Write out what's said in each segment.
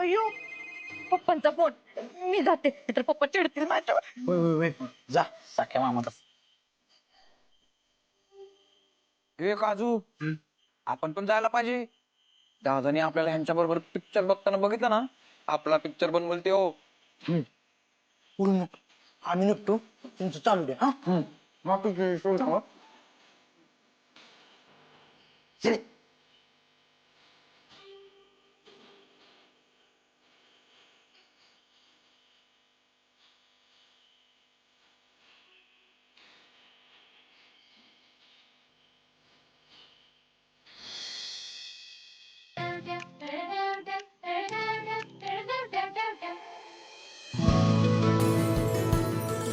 अयो पप्पांचा फोन. मी जाते तर पप्पा चिडतील माझ्यावर. होय होय होय जा साख्या मामाचा. हे काजू आपण पण जायला पाहिजे. दादाने आपल्याला ह्यांच्या बरोबर पिक्चर बघताना बघितलं ना, आपला पिक्चर पण बोलते हो. पुढून आम्ही निघतो तुमचं चालू द्या हा. चले.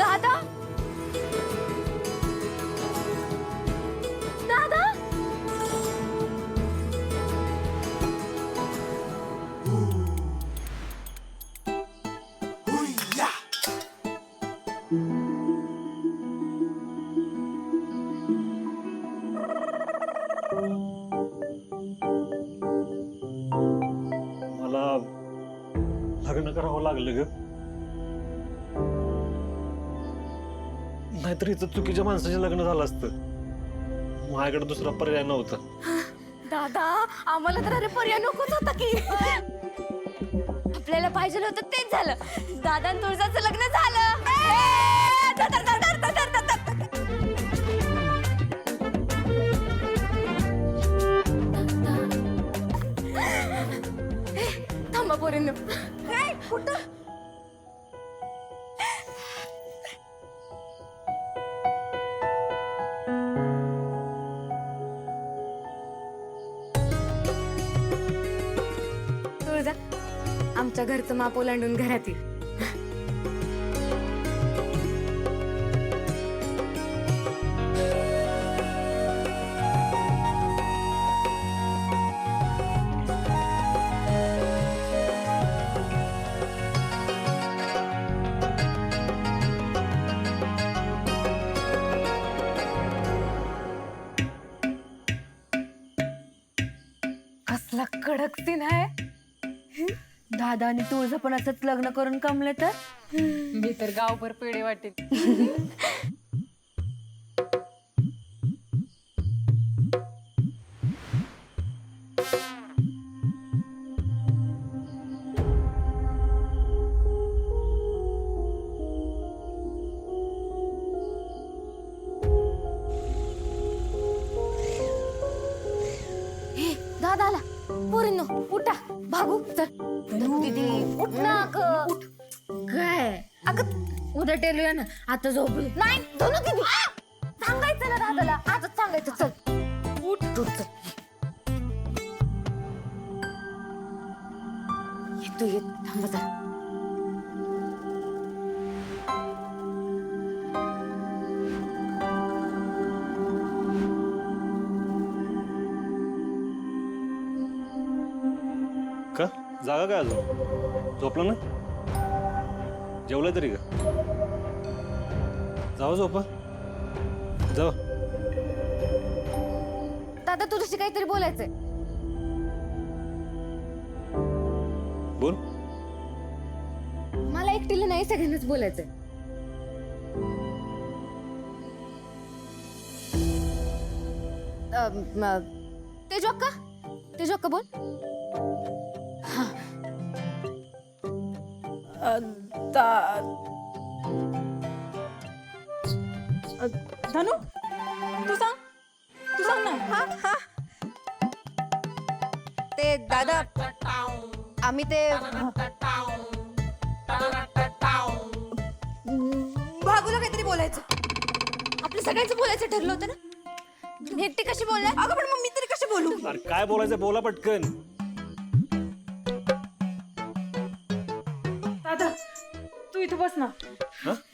दादा दादा मला लग्न करावं लागलं ग. नाहीतर इथं चुकीच्या माणसाचे लग्न झालं असतं. माझ्याकडे दुसरा पर्याय नव्हता. दादा आम्हाला तर अरे पर्याय नकोच होता की. आपल्याला पाहिजे होतं तेच झालं. दादा आणि तुळजाचं लग्न झालं. थांबा पोरींनो. कुठं तुळजा आमच्या घरचं माप ओलांडून घरात ये. कसला कडक सीन आहे. दादा आणि तुळजा पण असंच लग्न करून कमले तर मी तर गावभर पेढे वाटेल. दादा आला. पोरींनो उठा भागू चल. दीदी उठ ना ग. उठ काय अगं उद्या टेलूया ना. आता झोपू नाही. धनु दीदी सांगायचं ना दादाला. आजच सांगायचं. चल उठ उठ चल. येतो येत थांबा जरा. का जागा काय अजून झोपलं ना? जेवलं तरी का? जाऊ झोपा जाऊ. दादा तुझ्याशी काहीतरी बोलायचंय. बोल. मला एकटीला नाही सगळ्यांनाच बोलायचंय. तेजू अक्का बोल. धनु तू सांग ना. ते दादा आम्ही ते भागूला काहीतरी बोलायचं. आपल्या सगळ्यांचं बोलायचं ठरलं होतं ना. एकटी कशी बोलणार. अगं पण मग मी तरी कशी बोलू. अरे काय बोलायचं बोला पटकन. दादा तू इथं बस ना.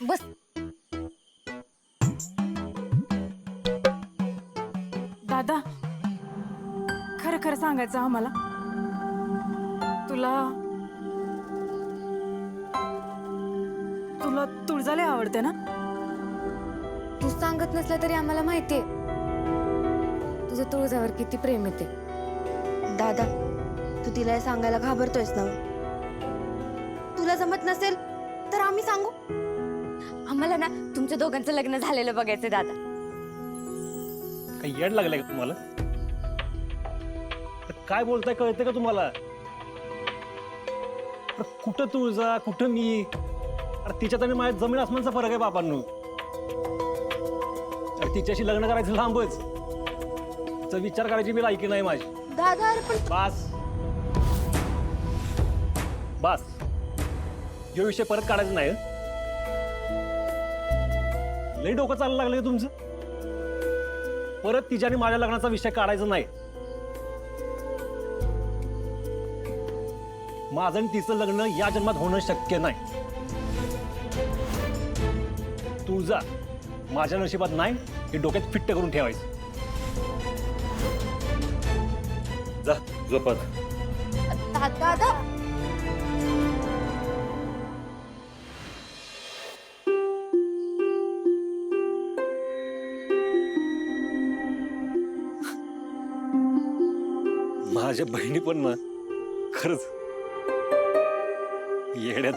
बस. दादा खरं खरं सांगायचं आम्हाला. तुला तुला तुळजा लय आवडते ना. तू सांगत नसला तरी आम्हाला माहितीये तुझं तुळजावर किती प्रेम येते. दादा तू तिला हे सांगायला घाबरतोयस ना. तुला जमत नसेल तर आम्ही सांगू. आम्हाला ना तुमच्या दोघांचं लग्न झालेलं बघायचं दादा. काही येड लागलंय का तुम्हाला? काय बोलताय कळतंय का तुम्हाला? अरे कुठं तुळजा कुठं मी? अरे तिच्यात आणि माझ्यात जमीन आसमानचा फरक आहे बापांनो. अरे तिच्याशी लग्न करायचं लांबच, तिचा विचार करायची बी लायकी नाही माझी. दादा अरे पण बस बस, हे विषय परत काढायचा नाही हं? लई डोकं चालायला लागलं तुमचं. परत तिच्या आणि माझ्या लग्नाचा विषय काढायचा नाही. माझं आणि तिचं लग्न या जन्मात होणं शक्य नाही. तू जा, माझ्या नशिबात नाही हे डोक्यात फिट्ट करून ठेवायचं. जा झोपत. दादा माझ्या बहिणी पण ना खरंच येड्यात.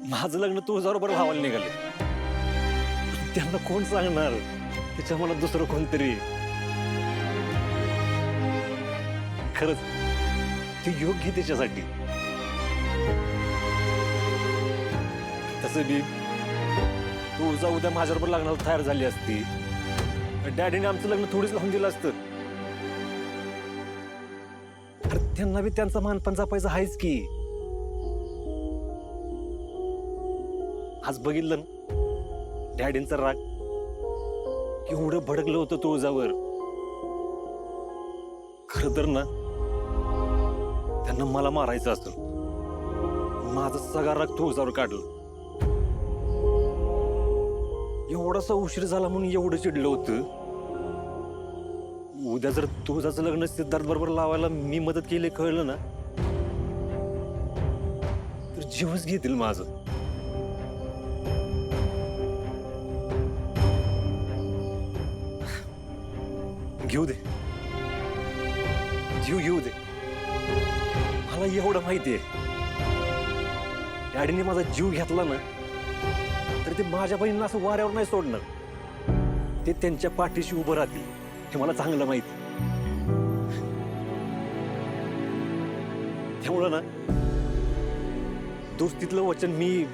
माझं लग्न तुझ्याबरोबर व्हायला निघाले. त्यांना कोण सांगणार त्याच्या मनात दुसरं कोणतरी. खरंच ते योग्य त्याच्यासाठी. तसं बी तुझा उद्या माझ्याबरोबर लग्नाला तयार झाली असती, डॅडीने आमचं लग्न थोडीच लावून दिलं असतं. अरे त्यांना बी त्यांचा मानपण जपायचं आहेच की. आज बघितलं ना डॅडींचा राग केवढं भडकलं होतं तुळजावर. खरं तर ना त्यांना मला मारायचं असतं. माझा सगळा राग तुळजावर काढलं. एवढासा उशीर झाला म्हणून एवढं चिडलं होतं. उद्या जर तुझाचं लग्न सिद्धार्थ बरोबर लावायला मी मदत केली कळलं ना तर जीवच घेतील माझं. घेऊ दे, जीव घेऊ दे. मला एवढं माहितीये डॅडीने माझा जीव घेतला ना तर ते माझ्या बहिणीला असं वाऱ्यावर नाही सोडणार. ते त्यांच्या पाठीशी उभं राहतील हे मला चांगलं माहिती. त्यामुळं ना दोस्तीतलं वचन मी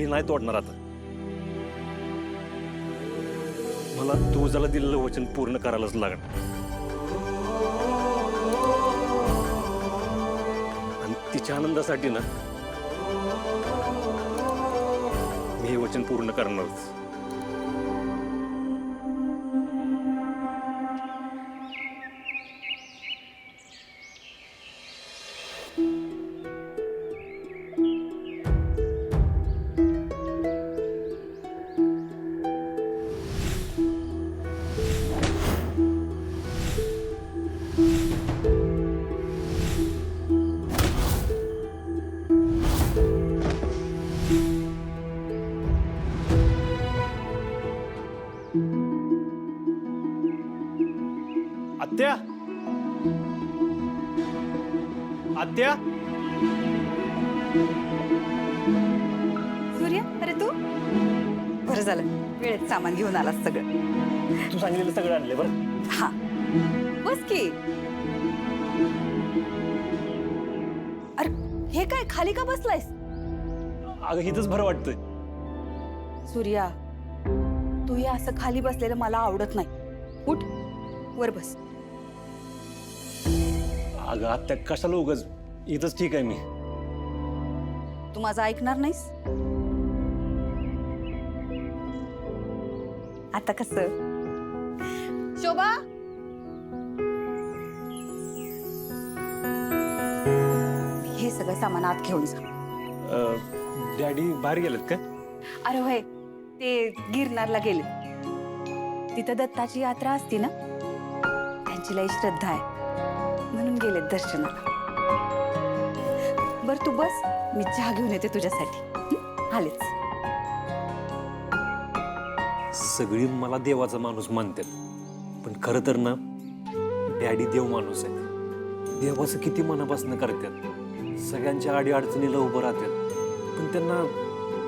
नाही तोडणार आता. मला तुझ्याला दिलेलं वचन पूर्ण करायलाच लागणार. आणि तिच्या आनंदासाठी ना मी हे वचन पूर्ण करणारच. आत्या, आत्या, सूर्या अरे तू बरं झालं वेळेत सामान घेऊन आलास सगळं. तू सांगितलेलं सगळं आणले बरं. हा बस की. अरे हे काय खाली का बसलायस? अगं इथंच बरं वाटतंय. सूर्या तू हे असं खाली बसलेलं मला आवडत नाही. उठ वर बस. अगं आत्या कशाला उगाच, इथंच ठीक आहे मी. तू माझं ऐकणार नाहीस? आता कसं? शोभा हे सगळं सामान आत घेऊन जा. डॅडी बाहेर गेलेत का? अरे होय ते गिरनारला गेले. तिथं दत्ताची यात्रा असती ना त्यांची लई श्रद्धा आहे म्हणून गेलेत दर्शनाला. बर तू बस मी चहा घेऊन येते तुझ्यासाठी. आलेच. सगळी मला देवाचा माणूस मानतात पण खरं तर ना डॅडी देव माणूस आहे. देवाचं किती मनापासून करतात सगळ्यांच्या आडी अडचणीला उभं राहतात, पण त्यांना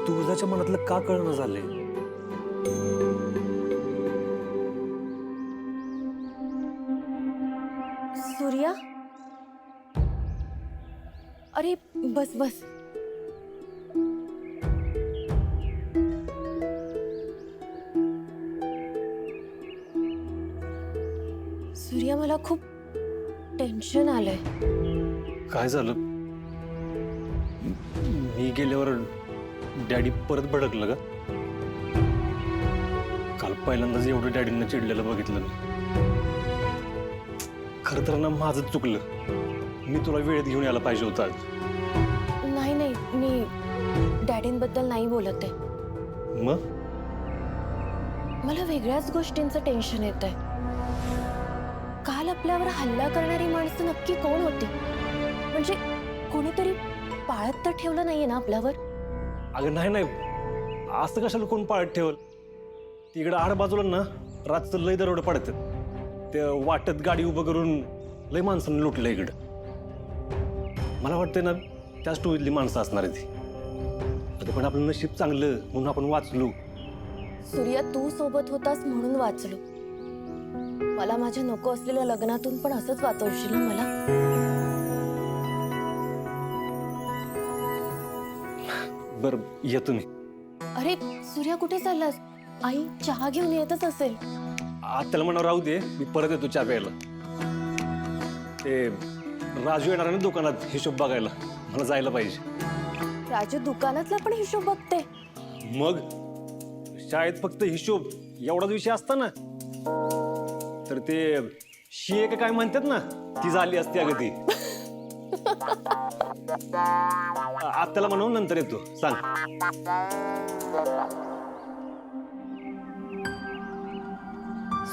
तुळजाच्या मनातलं का कळणं झालंय? सूर्या, अरे बस बस. सूर्या, मला खूप टेन्शन आलंय. काय झालं? मी गेल्यावर डॅडी परत भडकलं का? काल पहिल्यांदाच एवढं डॅडींना चिडलेलं बघितलं मी. खरं तर ना माझंच चुकलं. मी तुला वेळेत घेऊन यायला पाहिजे होतं आज. नाही नाही, मी डॅडींबद्दल नाही बोलत आहे. मग मला वेगळ्याच गोष्टींचं टेन्शन येत आहे. काल आपल्यावर हल्ला करणारी माणसं नक्की कोण होती? म्हणजे कोणीतरी पाळत तर ठेवलं नाहीये ना आपल्यावर? अगं नाही नाही, असं कशाला कोण पाळत ठेवल? तिकडं आड बाजूला ना रातचं लय दरोडं पडतात. ते वाटत गाडी उभं करून लय माणसांनी लुटलं इकडं. मला वाटतंय ना त्याच टोळीतली माणसं असणार आहे ती. आता पण आपलं नशीब चांगलं म्हणून आपण वाचलो. सूर्या, तू सोबत होतास म्हणून वाचलो. मला माझ्या नको असलेल्या लग्नातून पण असंच वाचवशील ना मला? बरं येतो मी. अरे सूर्या, कुठे चाललास? आई चहा घेऊन येतच असेल. आज त्याला म्हणा राहू दे, मी परत येतो चहा प्यायला. ते राजू येणार आहे ना दुकानात हिशोब बघायला, मला जायला पाहिजे. राजू दुकानातला पण हिशोब बघते? मग शाळेत फक्त हिशोब एवढाच विषय असता ना, तर ते शिये का काय म्हणतात ना, ती झाली असती अगं ती. आज त्याला म्हणून नंतर येतो, सांग.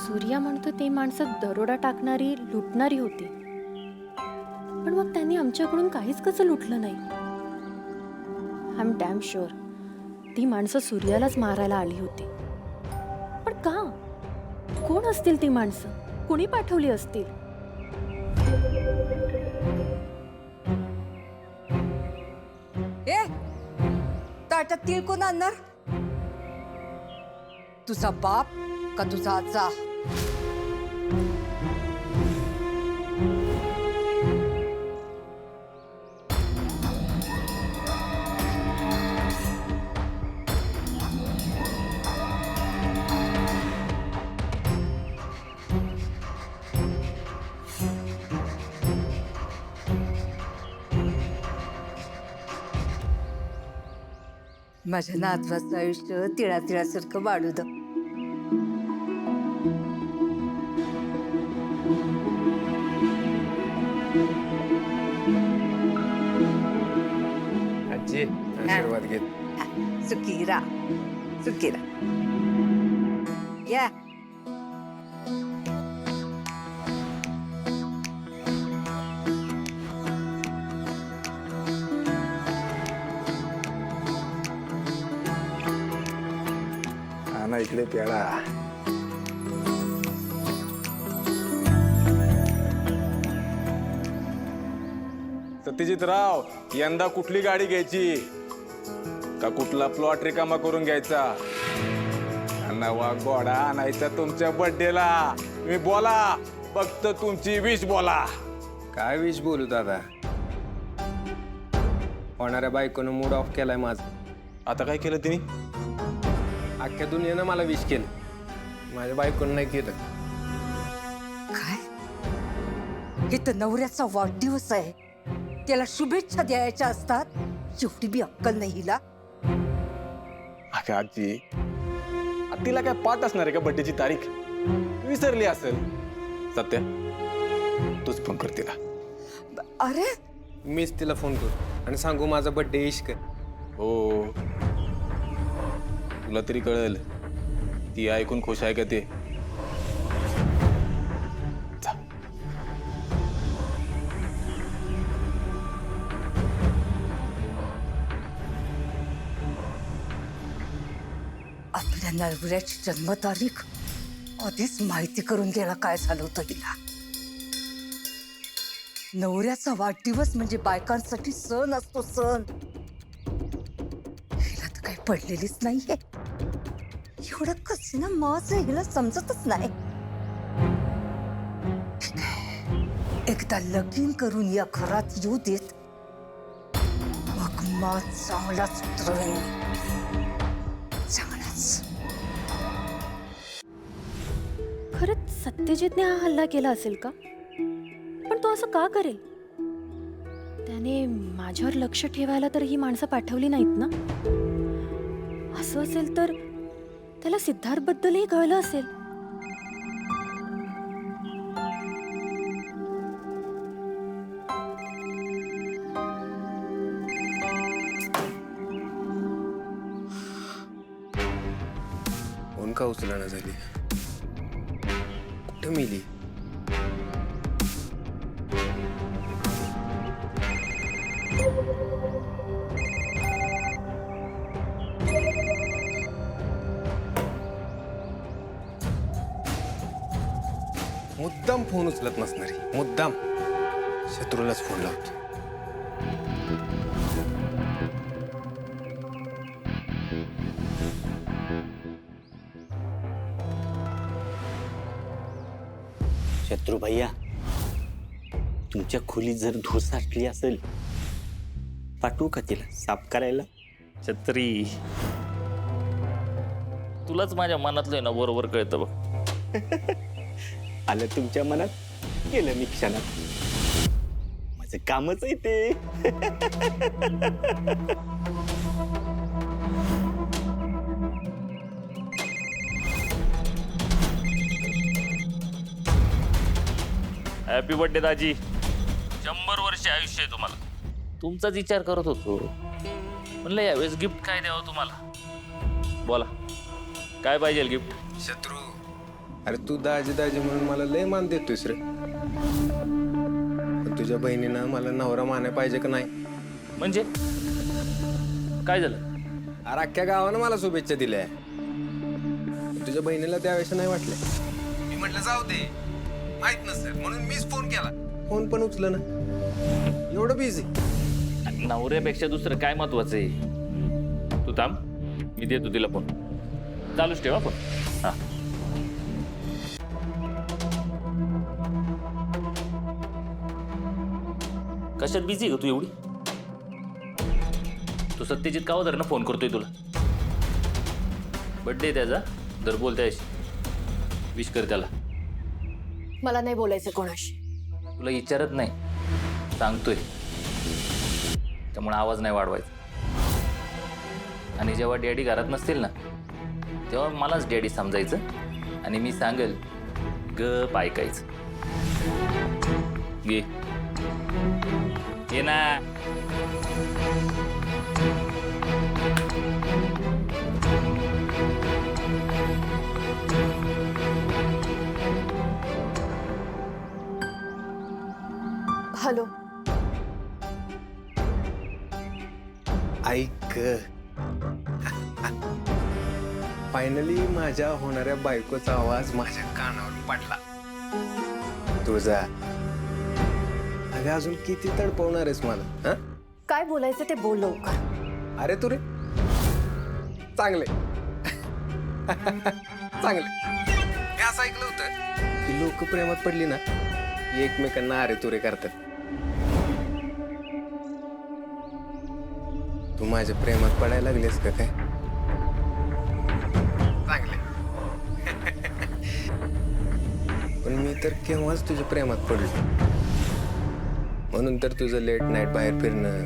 सूर्या म्हणतो ते माणसं दरोडा टाकणारी, लुटणारी होती. पण मग त्यांनी आमच्याकडून काहीच कसं लुटलं नाही? आय एम डॅम शुअर ती माणसं सूर्यालाच मारायला आली होती. पण का? कोण असतील ती माणसं? कोणी पाठवली असतील? ए ताटात तीळ कोण आणणार? तुझा बाप का तुझा आजा? माझ्या नातवाचं आयुष्य तिळा तिळासारखं वाढू द. आजी आशीर्वाद घेत. सुखीरा सुखीरा. या आणा इकडे पेढा. सत्यजितराव, यंदा कुठली गाडी घ्यायची? का कुठला प्लॉट रिकामा करून घ्यायचा? नवा घोडा आणायचा तुमच्या बर्थडेला. तुम्ही बोला, फक्त तुमची विश बोला. काय विश बोलू दादा? होणाऱ्या बायकोनं मूड ऑफ केलाय माझा. आता काय केलं तिने? अख्ख्या दुनियेनं मला विश केलं, माझ्या बायकोनं नाही केलं. काय? हे तर नवऱ्याचा वाढदिवस आहे, त्याला शुभेच्छा द्यायच्या असतात. एवढी बी अक्कल नाही हिला. अगं आजी, तिला काय पाठ असणार आहे का बर्थडेची तारीख? विसरली असेल. सत्या, तूच फोन कर तिला. अरे मीच तिला फोन करू आणि सांगू माझा बर्थडे इश्क. हो, तुला तरी कळेल ती ऐकून खुश आहे का ते. जा. आपल्या नवऱ्याची जन्मतारीख आधीच माहिती करून घ्यायला काय झालं होतं हिला. नवऱ्याचा वाढदिवस म्हणजे बायकांसाठी सण असतो, सण. हिला तर काही पडलेलीच नाहीये. एवढं कसं ना माझं हिला समजतच नाही. ठीक आहे. एकदा लगीन करून या घरात येऊ देत, मग मा चांगलाच उतरवेन. चांगलाच. खरंच सत्यजितने हा हल्ला केला असेल का? पण तो असं का करेल? त्याने माझ्यावर लक्ष ठेवायला तर ही माणसं पाठवली नाहीत ना. असं असेल तर त्याला सिद्धार्थ बद्दलही कळलं असेल. फोन का उचलना झाली? कुठं मिली? मुद्दाम फोन उचलत नसणारी, मुद्दाम शत्रूलाच फोन लावतो. शत्रू भैया, तुमच्या खोलीत जर धूळ साठली असेल, पाठवू का तिला साफ करायला? छत्री, तुलाच माझ्या मनातलं ना बरोबर कळतं बघ. आलं तुमच्या मनात, केलं मी क्षणात. माझं कामच आहे ते. हॅपी बर्थडे दाजी. 100 वर्ष आयुष्य आहे तुम्हाला. तुमचाच विचार करत होतो, म्हणलं यावेळेस गिफ्ट काय द्यावं तुम्हाला. बोला, काय पाहिजे गिफ्ट? शत्रू, अरे तू दाजी दाजी म्हणून मला लय मान देतोयस रे. पण तुझ्या बहिणीनं मला नवरा मानाय पाहिजे का नाही? म्हणजे काय झालं? अरे अख्ख्या गावानं मला शुभेच्छा दिल्या. पण तुझ्या बहिणीला त्यावेळेस नाही वाटलं. मी म्हटलं जाऊ दे, माहित नसेल म्हणून मीच फोन केला. फोन पण उचलं ना, एवढं बिझी. नवऱ्यापेक्षा दुसरं काय महत्वाचं आहे? तू थांब, मी देतो तिला फोन. चालूच ठेवा फोन. हा, कशात बिझी आहे का तू एवढी? तू सत्यजित कावधर ना फोन करतोय तुला. बर्थडे त्याचा, तर बोल त्याशी, विश कर त्याला. मला नाही बोलायचं कोणाशी. तुला विचारत नाही, सांगतोय. त्यामुळे आवाज नाही वाढवायचा. आणि जेव्हा डॅडी घरात नसतील ना, तेव्हा मलाच डॅडी समजायचं आणि मी सांगेल गप ऐकायचं. घे, ये ना. हॅलो. ऐक, फायनली माझ्या होणाऱ्या बायकोचा आवाज माझ्या कानावर पडला. तुझा अगं अजून किती तडपवणार आहेस मला? हा, काय बोलायचं ते बोल लवकर. अरे तू रे चांगले चांगले. मी असं ऐकलं होतं की लोक प्रेमात पडली ना, एकमेकांना अरे तुरे करतात. तू माझ्या प्रेमात पडायला लागलीस का काय? चांगले. पण मी तर केव्हाच तुझ्या प्रेमात पडलो. म्हणून तर तुझं लेट नाईट बाहेर फिरणं,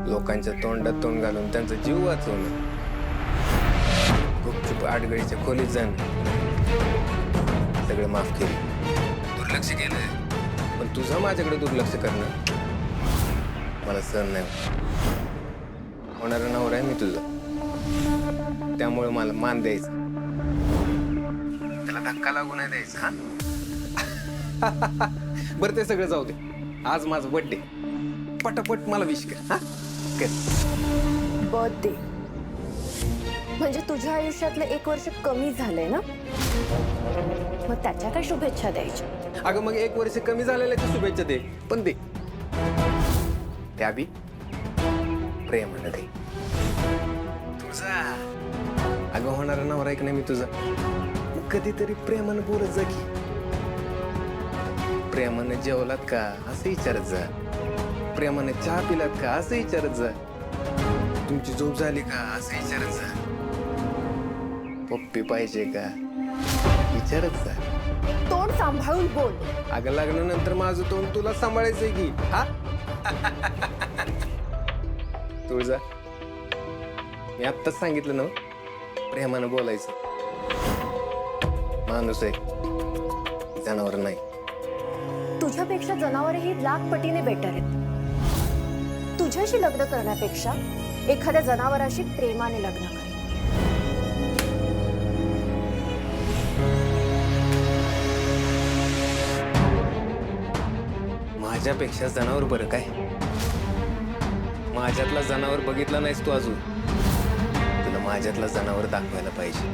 लोकांच्या तोंडात तोंड घालून त्यांचा जीव वाचवणं, गुपचूप आडगळीच्या खोलीत जाणं, सगळं माफ केलं. दुर्लक्ष केलं, पण तुझं माझ्याकडे दुर्लक्ष करणं मला सहन नाही होणारा नवरा आहे मी तुझा. त्यामुळे मला मान द्यायचा, त्याला धक्का लागू नाही द्यायचा. हा बरं, ते सगळं जाऊ दे. आज माझा बर्थडे, पटापट मला विश कर. हा कर. बर्थडे म्हणजे तुझ्या आयुष्यातलं 1 वर्ष कमी झालंय ना? मग त्याच्या काय शुभेच्छा द्यायच्या? अगं मग 1 वर्ष कमी झालेल्याच्या शुभेच्छा दे, पण दे त्या बी प्रेमानं दे. तुझा अगं होणारा नवरा आहे की नाही मी तुझा, कधीतरी प्रेमानं बोलत जा की. प्रेमानं जेवलात का असं विचारत जा, प्रेमानं चहा पिलात का असं विचारत जा, तुमची झोप झाली का असं विचारत जा, पप्पी पाहिजे का विचारत जा. तोंड सांभाळून बोल. अगं लग्नानंतर माझं तोंड तुला सांभाळायचंय की. हा तुळजा, मी आत्ताच सांगितलं ना प्रेमानं बोलायचं. माणूस आहे, जनावर नाही. तुझ्यापेक्षा जनावरही लाख पटीने बेटर आहेत. तुझ्याशी लग्न करण्यापेक्षा एखाद्या जनावराशी प्रेमाने लग्न कर. माझ्यापेक्षा जनावर बरं काय? माझ्यातला जनावर बघितला नाहीस तू अजून, तुला माझ्यातला जनावर दाखवायला पाहिजे.